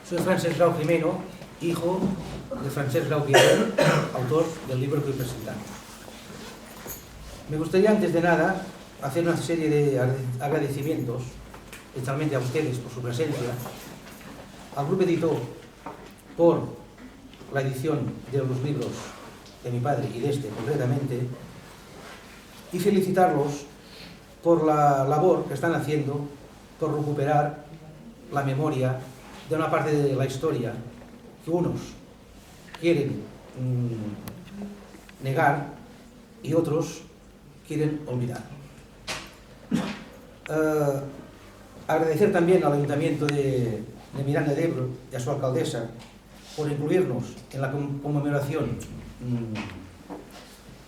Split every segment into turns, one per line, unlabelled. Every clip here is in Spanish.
Soy Francesc Grau Jimeno, hijo de Francesc Grau Jimeno, autor del libro que hoy presentamos. Me gustaría, antes de nada, hacer una serie de agradecimientos, especialmente a ustedes por su presencia, al grupo editor por la edición de los libros de mi padre y de este concretamente, y felicitarlos por la labor que están haciendo por recuperar la memoria de una parte de la historia que unos quieren negar y otros quieren olvidar. Agradecer también al Ayuntamiento de Miranda de Ebro y a su alcaldesa por incluirnos en la conmemoración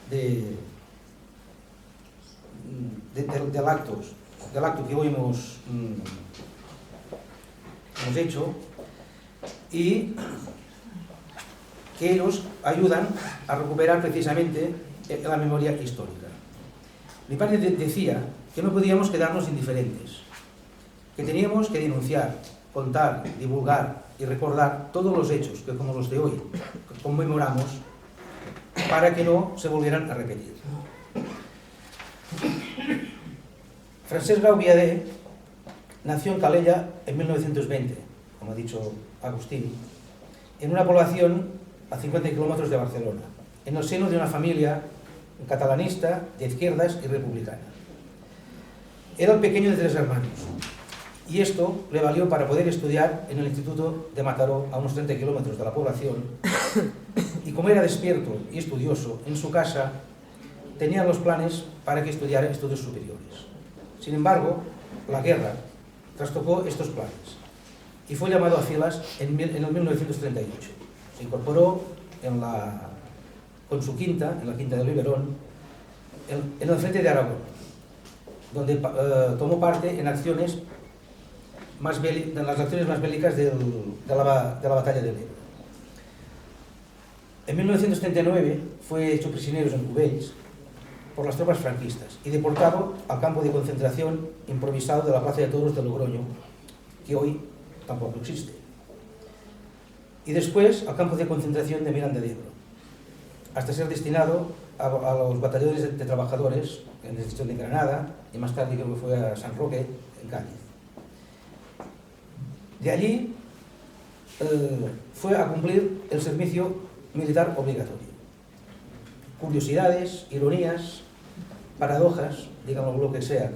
del acto que hoy hemos hecho, y que ellos ayudan a recuperar precisamente la memoria histórica. Mi padre decía que no podíamos quedarnos indiferentes, que teníamos que denunciar, contar, divulgar y recordar todos los hechos que, como los de hoy, conmemoramos, para que no se volvieran a repetir. Francesc Grau Viadé nació en Calella en 1920, como ha dicho Agustín, en una población a 50 kilómetros de Barcelona, en el seno de una familia catalanista, de izquierdas y republicana. Era el pequeño de 3 hermanos, y esto le valió para poder estudiar en el Instituto de Mataró, a unos 30 kilómetros de la población, y como era despierto y estudioso, en su casa tenía los planes para que estudiara estudios superiores. Sin embargo, la guerra trastocó estos planes y fue llamado a filas en el 1938. Se incorporó con su quinta, en la quinta de Liberón, en el frente de Aragón, donde tomó parte en las acciones más bélicas de la batalla del Ebro. En 1939 fue hecho prisionero en Cubells por las tropas franquistas y deportado al campo de concentración improvisado de la Plaza de Toros de Logroño, que hoy tampoco existe, y después al campo de concentración de Miranda de Ebro, hasta ser destinado a los batallones de trabajadores en la sección de Granada, y más tarde creo que fue a San Roque, en Cádiz. De allí fue a cumplir el servicio militar obligatorio. Curiosidades, ironías, paradojas, digamos lo que sea.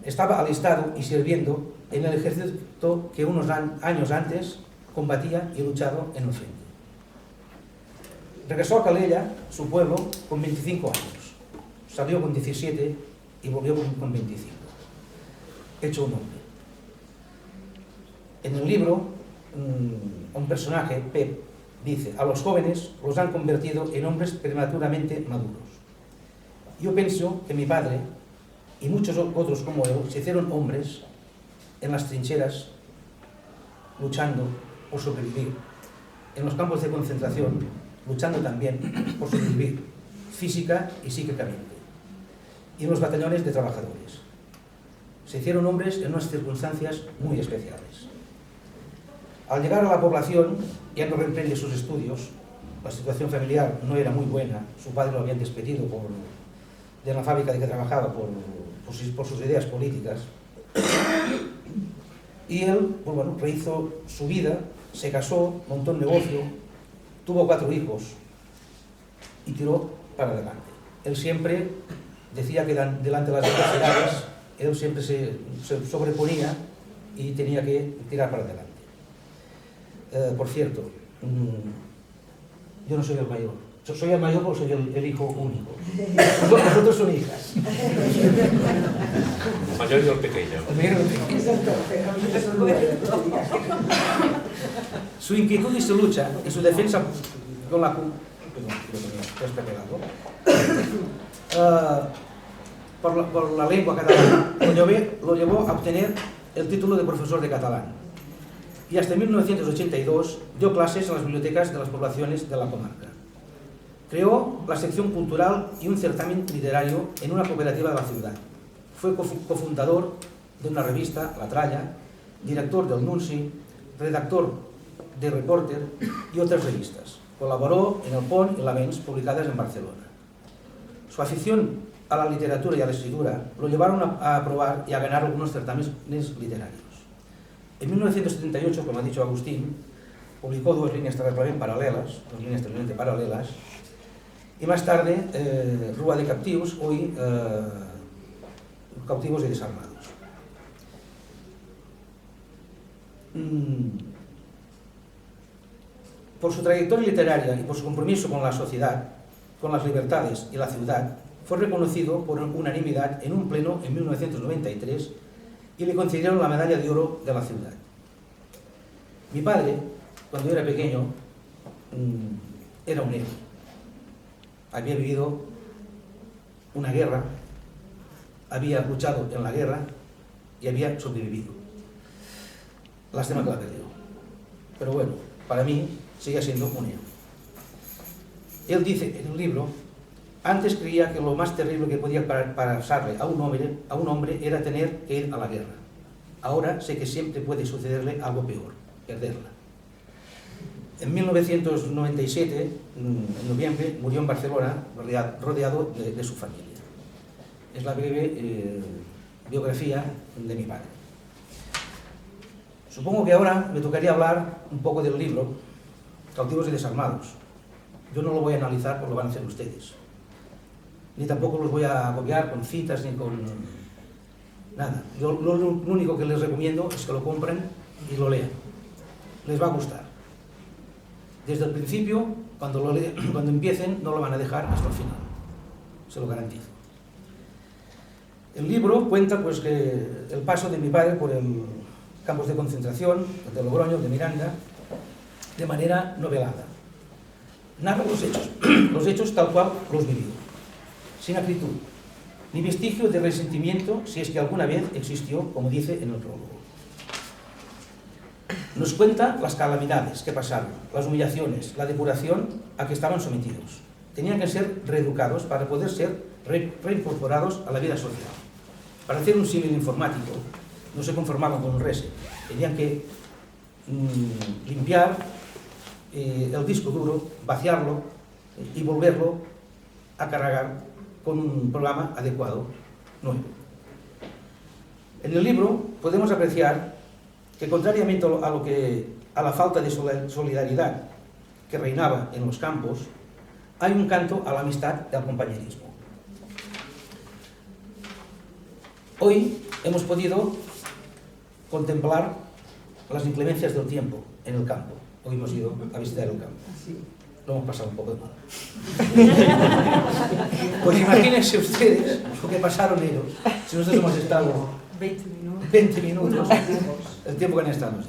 Estaba alistado y sirviendo en el ejército que unos años antes combatía y luchado en el frente. Regresó a Calella, su pueblo, con 25 años. Salió con 17 y volvió con 25. Hecho un hombre. En el libro, un personaje, Pep, dice: a los jóvenes los han convertido en hombres prematuramente maduros. Yo pienso que mi padre y muchos otros como él se hicieron hombres en las trincheras, luchando por sobrevivir, en los campos de concentración, luchando también por sobrevivir física y psíquicamente, y en los batallones de trabajadores. Se hicieron hombres en unas circunstancias muy especiales. Al llegar a la población, ya no reemprende sus estudios. La situación familiar no era muy buena. Su padre lo habían despedido de la fábrica de que trabajaba por sus ideas políticas. Y él, pues bueno, rehizo su vida, se casó, montó un negocio, tuvo 4 hijos y tiró para adelante. Él siempre decía que delante de las adversidades, él siempre se sobreponía y tenía que tirar para adelante. Por cierto, yo no soy el mayor. Soy el mayor porque soy el hijo único. Vosotros son hijas.
El mayor y el pequeño.
Su inquietud y su lucha y su defensa con la por la lengua catalana lo llevó a obtener el título de profesor de catalán. Y hasta 1982 dio clases en las bibliotecas de las poblaciones de la comarca. Creó la sección cultural y un certamen literario en una cooperativa de la ciudad. Fue cofundador de una revista, La Tralla, director del Nunci, redactor de Reporter y otras revistas. Colaboró en El Pont y Laments, publicadas en Barcelona. Su afición a la literatura y a la escritura lo llevaron a probar y a ganar algunos certámenes literarios. En 1978, como ha dicho Agustín, publicó dos líneas totalmente paralelas, y más tarde Rúa de Captivos, hoy Cautivos y Desarmados. Por su trayectoria literaria y por su compromiso con la sociedad, con las libertades y la ciudad, fue reconocido por unanimidad en un pleno en 1993 y le concedieron la Medalla de Oro de la ciudad. Mi padre, cuando era pequeño, era un héroe. Había vivido una guerra, había luchado en la guerra y había sobrevivido. Lástima que la perdió. Pero bueno, para mí sigue siendo un héroe. Él dice en el libro: antes creía que lo más terrible que podía pasarle a un hombre era tener que ir a la guerra. Ahora sé que siempre puede sucederle algo peor, perderla. En 1997, en noviembre, murió en Barcelona rodeado de su familia. Es la breve biografía de mi padre. Supongo que ahora me tocaría hablar un poco del libro Cautivos y Desarmados. Yo no lo voy a analizar, pues lo van a hacer ustedes. Ni tampoco los voy a agobiar con citas ni con nada. Yo lo único que les recomiendo es que lo compren y lo lean. Les va a gustar. Desde el principio, cuando empiecen, no lo van a dejar hasta el final. Se lo garantizo. El libro cuenta pues que el paso de mi padre por el campos de concentración de Logroño, de Miranda, de manera novelada. Narra los hechos tal cual los vivió, sin acritud, ni vestigio de resentimiento, si es que alguna vez existió, como dice en el prólogo. Nos cuenta las calamidades que pasaron, las humillaciones, la depuración a que estaban sometidos. Tenían que ser reeducados para poder ser reincorporados a la vida social. Para hacer un símil informático, no se conformaban con un reset, tenían que limpiar el disco duro, vaciarlo y volverlo a cargar con un programa adecuado, nuevo. En el libro podemos apreciar que, contrariamente a la falta de solidaridad que reinaba en los campos, hay un canto a la amistad y al compañerismo. Hoy hemos podido contemplar las inclemencias del tiempo en el campo. Hoy hemos ido a visitar el campo. Lo hemos pasado un poco de mal. Pues imagínense ustedes lo que pasaron ellos, si nosotros hemos estado 20 minutos, el tiempo que han estado ellos.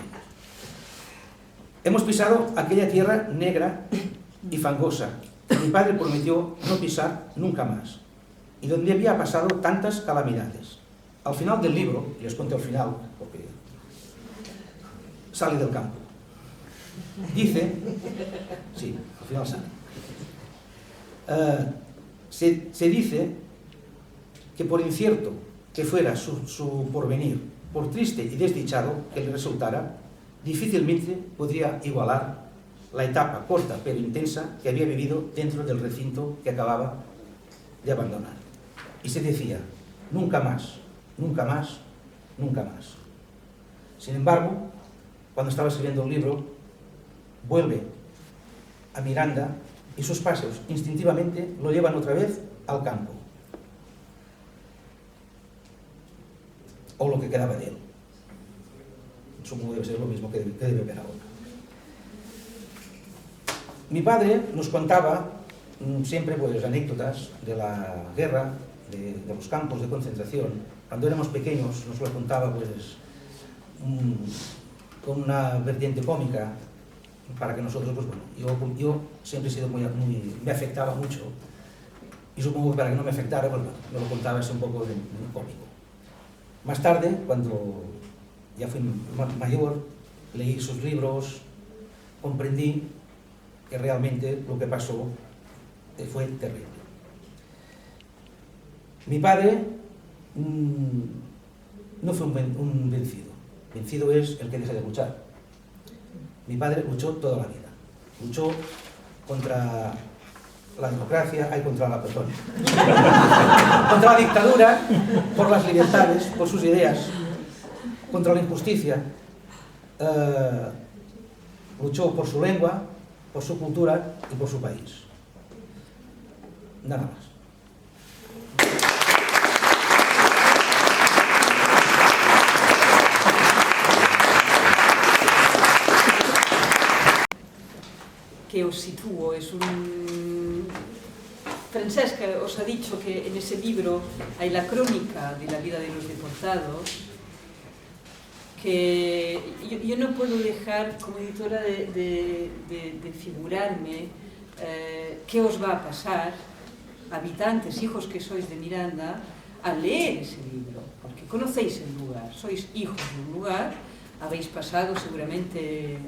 Hemos pisado aquella tierra negra y fangosa que mi padre prometió no pisar nunca más, y donde había pasado tantas calamidades. Al final del libro, y os cuento al final, porque sale del campo, dice, sí, al final sale, se dice que por incierto que fuera su porvenir, por triste y desdichado que le resultara, difícilmente podría igualar la etapa corta pero intensa que había vivido dentro del recinto que acababa de abandonar. Y se decía, nunca más, nunca más, nunca más. Sin embargo, cuando estaba escribiendo el libro, vuelve a Miranda y sus pasos instintivamente lo llevan otra vez al campo, o lo que quedaba de él. Supongo que debe ser lo mismo que debe ver ahora. Mi padre nos contaba siempre pues anécdotas de la guerra, de los campos de concentración. Cuando éramos pequeños nos lo contaba pues con una vertiente cómica, para que nosotros, pues bueno, yo siempre he sido me afectaba mucho, y supongo que para que no me afectara, pues bueno, me lo contaba así un poco de cómico. Más tarde, cuando ya fui mayor, leí sus libros, comprendí que realmente lo que pasó fue terrible. Mi padre no fue un vencido. Vencido es el que deja de luchar. Mi padre luchó toda la vida. Luchó contra la democracia, contra la dictadura, por las libertades, por sus ideas, contra la injusticia. Luchó por su lengua, por su cultura y por su país. Nada más.
Que os sitúo, es un... Francesca os ha dicho que en ese libro hay la crónica de la vida de los deportados, que yo no puedo dejar como editora de figurarme qué os va a pasar, habitantes, hijos que sois de Miranda, al leer ese libro, porque conocéis el lugar, sois hijos de un lugar, habéis pasado seguramente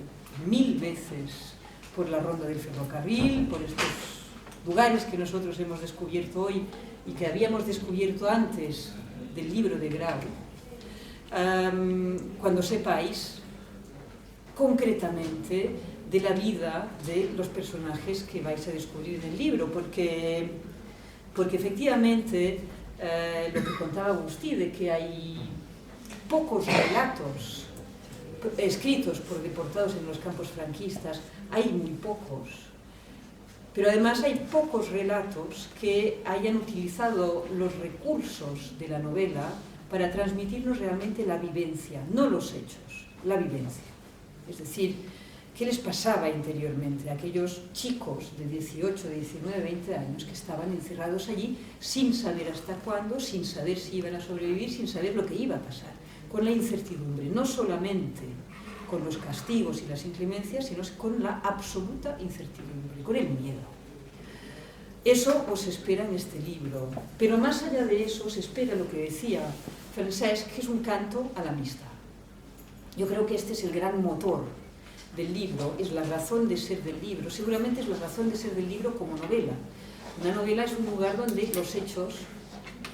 1000 veces por la ronda del ferrocarril, por estos lugares que nosotros hemos descubierto hoy y que habíamos descubierto antes del libro de Grau. Cuando sepáis concretamente de la vida de los personajes que vais a descubrir en el libro, porque efectivamente lo que contaba Agustí, de que hay pocos relatos escritos por deportados en los campos franquistas, hay muy pocos, pero además hay pocos relatos que hayan utilizado los recursos de la novela para transmitirnos realmente la vivencia, no los hechos, la vivencia. Es decir, ¿qué les pasaba interiormente a aquellos chicos de 18, 19, 20 años que estaban encerrados allí sin saber hasta cuándo, sin saber si iban a sobrevivir, sin saber lo que iba a pasar, con la incertidumbre, no solamente con los castigos y las inclemencias, sino con la absoluta incertidumbre, con el miedo. Eso os espera en este libro, pero más allá de eso os espera lo que decía Francesc, que es un canto a la amistad. Yo creo que este es el gran motor del libro, es la razón de ser del libro, seguramente es la razón de ser del libro como novela. Una novela es un lugar donde los hechos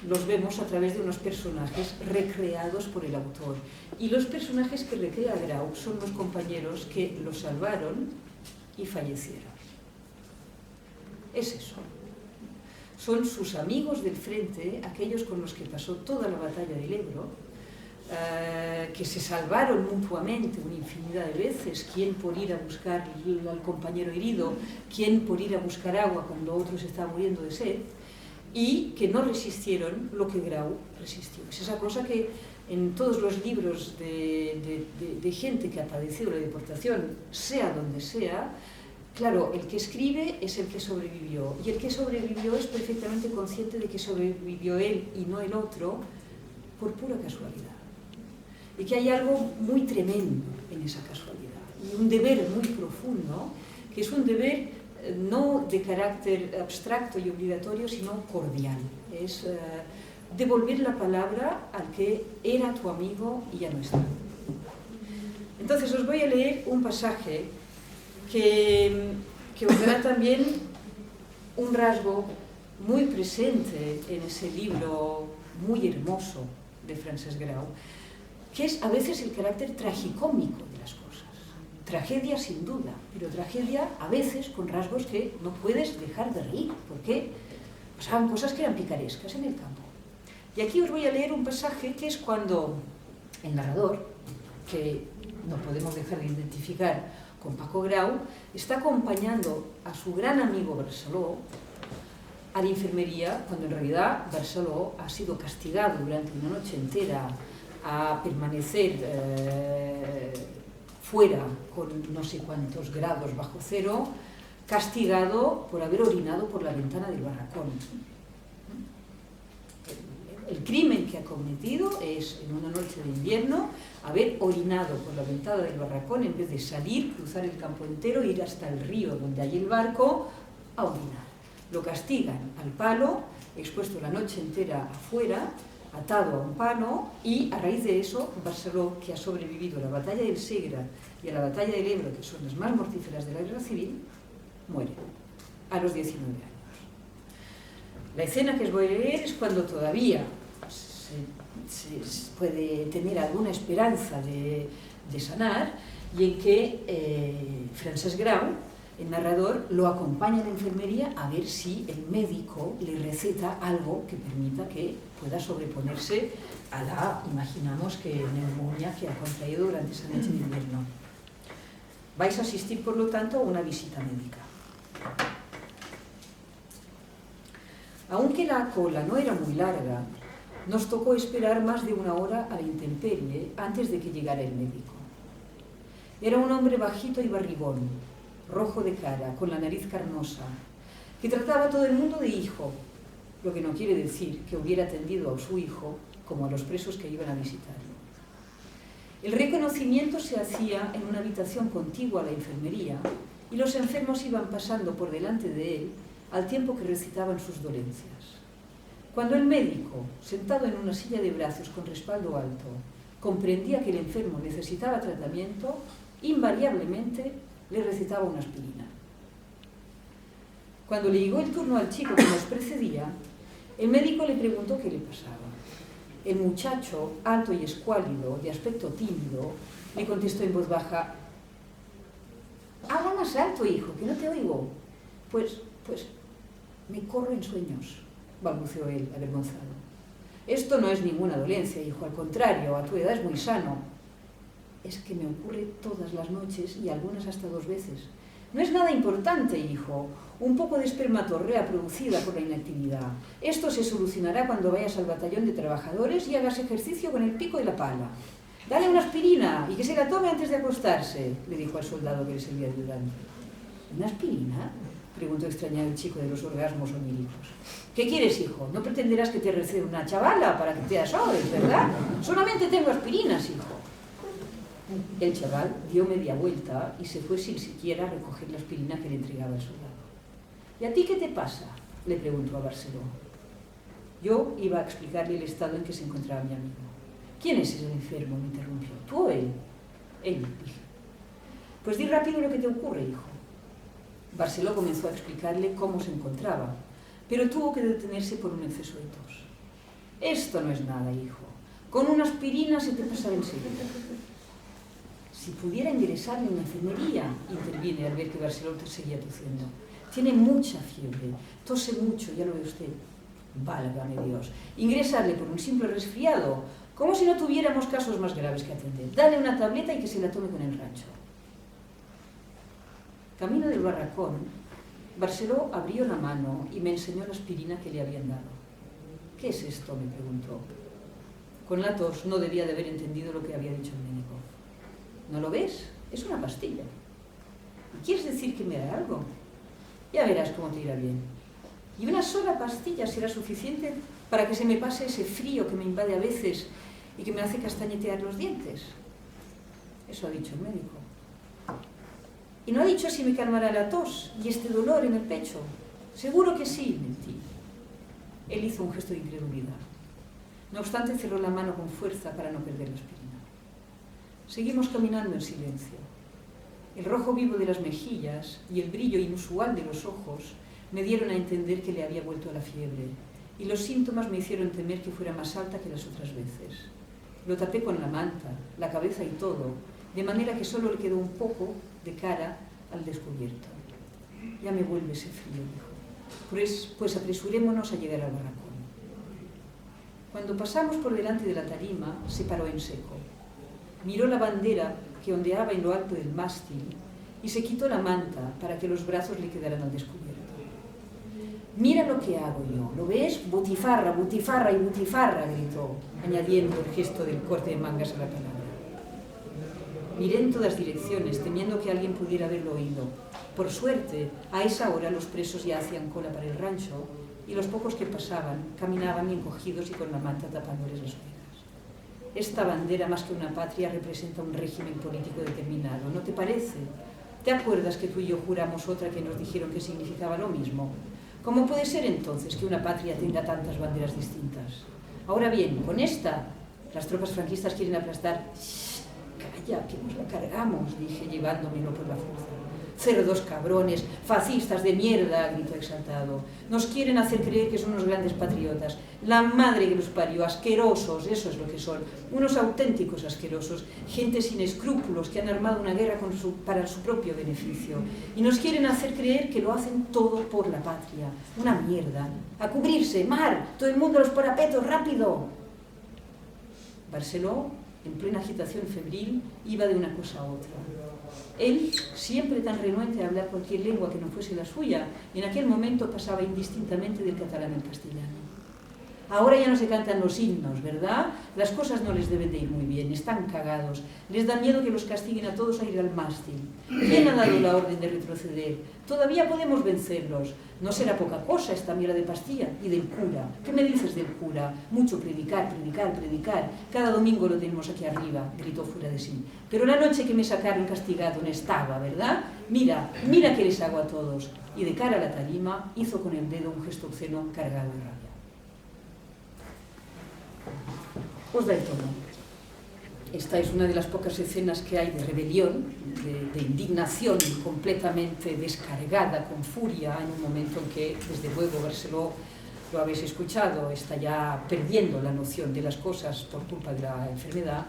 los vemos a través de unos personajes recreados por el autor. Y los personajes que recrea Grau son los compañeros que lo salvaron y fallecieron. Es eso. Son sus amigos del frente, aquellos con los que pasó toda la batalla del Ebro, que se salvaron mutuamente una infinidad de veces, quién por ir a buscar al compañero herido, quién por ir a buscar agua cuando otro se estaba muriendo de sed, y que no resistieron lo que Grau resistió. Es esa cosa que en todos los libros de gente que ha padecido la deportación, sea donde sea, claro, el que escribe es el que sobrevivió, y el que sobrevivió es perfectamente consciente de que sobrevivió él y no el otro por pura casualidad. Y que hay algo muy tremendo en esa casualidad, y un deber muy profundo, que es un deber no de carácter abstracto y obligatorio, sino cordial. Es devolver la palabra al que era tu amigo y ya no está. Entonces os voy a leer un pasaje que os dará también un rasgo muy presente en ese libro muy hermoso de Francesc Grau, que es a veces el carácter tragicómico de las cosas. Tragedia sin duda, pero tragedia a veces con rasgos que no puedes dejar de reír, porque pasaban cosas que eran picarescas en el campo. Y aquí os voy a leer un pasaje que es cuando el narrador, que no podemos dejar de identificar con Paco Grau, está acompañando a su gran amigo Barceló a la enfermería, cuando en realidad Barceló ha sido castigado durante una noche entera a permanecer fuera con no sé cuántos grados bajo cero, castigado por haber orinado por la ventana del barracón. El crimen que ha cometido es, en una noche de invierno, haber orinado por la ventana del barracón en vez de salir, cruzar el campo entero, ir hasta el río donde hay el barco, a orinar. Lo castigan al palo, expuesto la noche entera afuera, atado a un palo, y a raíz de eso, Barceló, que ha sobrevivido a la batalla del Segre y a la batalla del Ebro, que son las más mortíferas de la guerra civil, muere a los 19 años. La escena que os voy a leer es cuando todavía se puede tener alguna esperanza de sanar, y en que Francesc Grau, el narrador, lo acompaña a la enfermería a ver si el médico le receta algo que permita que pueda sobreponerse a la, imaginamos que neumonía que ha contraído durante esa noche de invierno. Vais a asistir, por lo tanto, a una visita médica. Aunque la cola no era muy larga, nos tocó esperar más de una hora a la intemperie antes de que llegara el médico. Era un hombre bajito y barrigón, rojo de cara, con la nariz carnosa, que trataba a todo el mundo de hijo, lo que no quiere decir que hubiera atendido a su hijo como a los presos que iban a visitarlo. El reconocimiento se hacía en una habitación contigua a la enfermería y los enfermos iban pasando por delante de él al tiempo que recitaban sus dolencias. Cuando el médico, sentado en una silla de brazos con respaldo alto, comprendía que el enfermo necesitaba tratamiento, invariablemente le recetaba una aspirina. Cuando le llegó el turno al chico que nos precedía, el médico le preguntó qué le pasaba. El muchacho, alto y escuálido, de aspecto tímido, le contestó en voz baja: «Habla más alto, hijo, que no te oigo». Pues, me corro en sueños», balbuceó él, avergonzado. «Esto no es ninguna dolencia, hijo, al contrario, a tu edad es muy sano». «Es que me ocurre todas las noches y algunas hasta 2 veces». «No es nada importante, hijo, un poco de espermatorrea producida por la inactividad. Esto se solucionará cuando vayas al batallón de trabajadores y hagas ejercicio con el pico y la pala. Dale una aspirina y que se la tome antes de acostarse», le dijo al soldado que le servía de ayudante. «¿Una aspirina?», preguntó extrañado el chico de los orgasmos oníricos. «¿Qué quieres, hijo? No pretenderás que te recete una chavala para que te asores, ¿verdad? Solamente tengo aspirinas, hijo». El chaval dio media vuelta y se fue sin siquiera recoger la aspirina que le entregaba el soldado. «¿Y a ti qué te pasa?», le preguntó a Barceló. Yo iba a explicarle el estado en que se encontraba mi amigo. «¿Quién es el enfermo?», me interrumpió. «¿Tú o él?». «Él», dije. «Pues di rápido lo que te ocurre, hijo». Barceló comenzó a explicarle cómo se encontraba, pero tuvo que detenerse por un exceso de tos. «Esto no es nada, hijo. Con una aspirina se te pasará enseguida». «Si pudiera ingresarle en la enfermería», interviene al ver que Barceló seguía tosiendo. «Tiene mucha fiebre, tose mucho, ya lo ve usted». «Válgame Dios, ingresarle por un simple resfriado, como si no tuviéramos casos más graves que atender. Dale una tableta y que se la tome con el rancho». Camino del barracón, Barceló abrió la mano y me enseñó la aspirina que le habían dado. «¿Qué es esto?», me preguntó. Con la tos no debía de haber entendido lo que había dicho el médico. «¿No lo ves? Es una pastilla». «¿Quieres decir que me hará algo?». «Ya verás cómo te irá bien. Y una sola pastilla será suficiente para que se me pase ese frío que me invade a veces y que me hace castañetear los dientes». Eso ha dicho el médico. «¿Y no ha dicho si me calmará la tos y este dolor en el pecho?». «Seguro que sí», mentí. Él hizo un gesto de incredulidad. No obstante, cerró la mano con fuerza para no perder la aspirina. Seguimos caminando en silencio. El rojo vivo de las mejillas y el brillo inusual de los ojos me dieron a entender que le había vuelto a la fiebre, y los síntomas me hicieron temer que fuera más alta que las otras veces. Lo tapé con la manta, la cabeza y todo, de manera que solo le quedó un poco de cara al descubierto. «Ya me vuelve ese frío», dijo. Pues apresurémonos a llegar al barracón». Cuando pasamos por delante de la tarima, se paró en seco. Miró la bandera que ondeaba en lo alto del mástil y se quitó la manta para que los brazos le quedaran al descubierto. «Mira lo que hago yo, ¿lo ves? Butifarra, butifarra y butifarra», gritó, añadiendo el gesto del corte de mangas a la palabra. Miré en todas direcciones, temiendo que alguien pudiera haberlo oído. Por suerte, a esa hora los presos ya hacían cola para el rancho y los pocos que pasaban caminaban encogidos y con la manta tapándoles las orejas. Esta bandera, más que una patria, representa un régimen político determinado, ¿no te parece? ¿Te acuerdas que tú y yo juramos otra que nos dijeron que significaba lo mismo? ¿Cómo puede ser entonces que una patria tenga tantas banderas distintas? Ahora bien, con esta, las tropas franquistas quieren aplastar... «Shh, calla, que nos la cargamos», dije, llevándomelo por la fuerza. cerdos cabrones, fascistas de mierda, gritó exaltado. Nos quieren hacer creer que son unos grandes patriotas. La madre que los parió, asquerosos, eso es lo que son. Unos auténticos asquerosos, gente sin escrúpulos que han armado una guerra para su propio beneficio. Y nos quieren hacer creer que lo hacen todo por la patria. Una mierda. A cubrirse, mar, todo el mundo a los parapetos, rápido. Barceló, en plena agitación febril, iba de una cosa a otra. Él, siempre tan renuente a hablar cualquier lengua que no fuese la suya, en aquel momento pasaba indistintamente del catalán al castellano. Ahora ya no se cantan los himnos, ¿verdad? Las cosas no les deben de ir muy bien, están cagados. Les da miedo que los castiguen a todos a ir al mástil. ¿Quién ha dado la orden de retroceder? Todavía podemos vencerlos. No será poca cosa esta mierda de pastilla. Y del cura. ¿Qué me dices del cura? Mucho predicar, predicar, predicar. Cada domingo lo tenemos aquí arriba, gritó fuera de sí. Pero la noche que me sacaron castigado no estaba, ¿verdad? Mira, mira que les hago a todos. Y de cara a la tarima hizo con el dedo un gesto obsceno cargado de rabia. Os da el tono. Esta es una de las pocas escenas que hay de rebelión, de indignación completamente descargada, con furia, en un momento en que, desde luego, Barceló, lo habéis escuchado, está ya perdiendo la noción de las cosas por culpa de la enfermedad.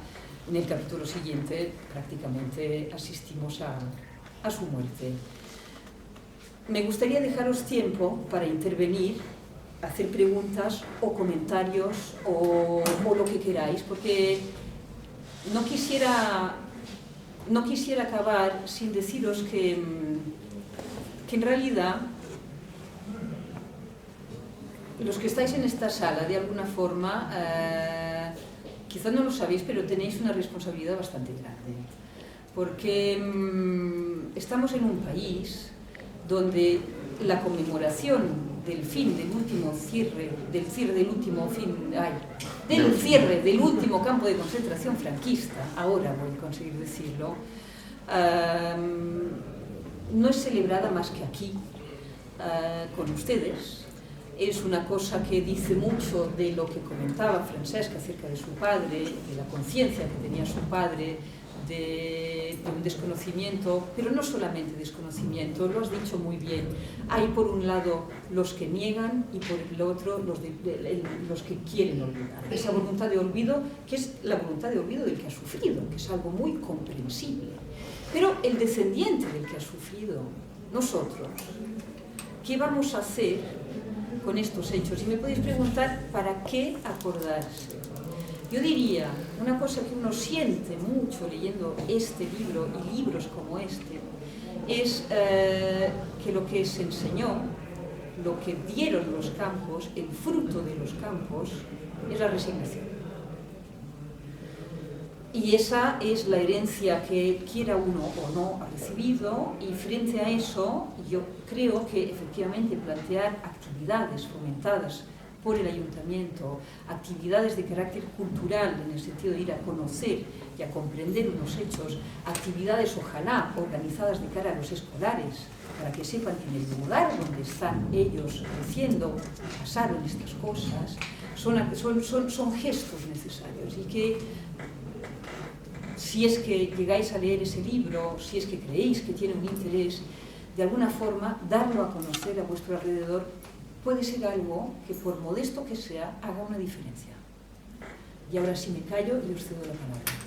En el capítulo siguiente, prácticamente, asistimos a su muerte. Me gustaría dejaros tiempo para intervenir, hacer preguntas o comentarios o lo que queráis, porque no quisiera acabar sin deciros que en realidad los que estáis en esta sala, de alguna forma, quizás no lo sabéis, pero tenéis una responsabilidad bastante grande, porque estamos en un país donde la conmemoración del cierre del último campo de concentración franquista, ahora voy a conseguir decirlo, no es celebrada más que aquí, con ustedes. Es una cosa que dice mucho de lo que comentaba Francesca acerca de su padre, de la conciencia que tenía su padre, de un desconocimiento, pero no solamente desconocimiento, lo has dicho muy bien. Hay por un lado los que niegan y por el otro los que quieren olvidar. Esa voluntad de olvido, que es la voluntad de olvido del que ha sufrido, que es algo muy comprensible. Pero el descendiente del que ha sufrido, nosotros, ¿qué vamos a hacer con estos hechos? Y me podéis preguntar, ¿para qué acordarse? Yo diría, una cosa que uno siente mucho leyendo este libro y libros como este, es que lo que se enseñó, lo que dieron los campos, el fruto de los campos, es la resignación. Y esa es la herencia que quiera uno o no ha recibido, y frente a eso yo creo que efectivamente plantear actividades fomentadas por el ayuntamiento, actividades de carácter cultural en el sentido de ir a conocer y a comprender unos hechos, actividades ojalá organizadas de cara a los escolares, para que sepan que en el lugar donde están ellos creciendo pasaron estas cosas, son gestos necesarios, y que si es que llegáis a leer ese libro, si es que creéis que tiene un interés, de alguna forma darlo a conocer a vuestro alrededor puede ser algo que, por modesto que sea, haga una diferencia. Y ahora sí me callo y os cedo la palabra.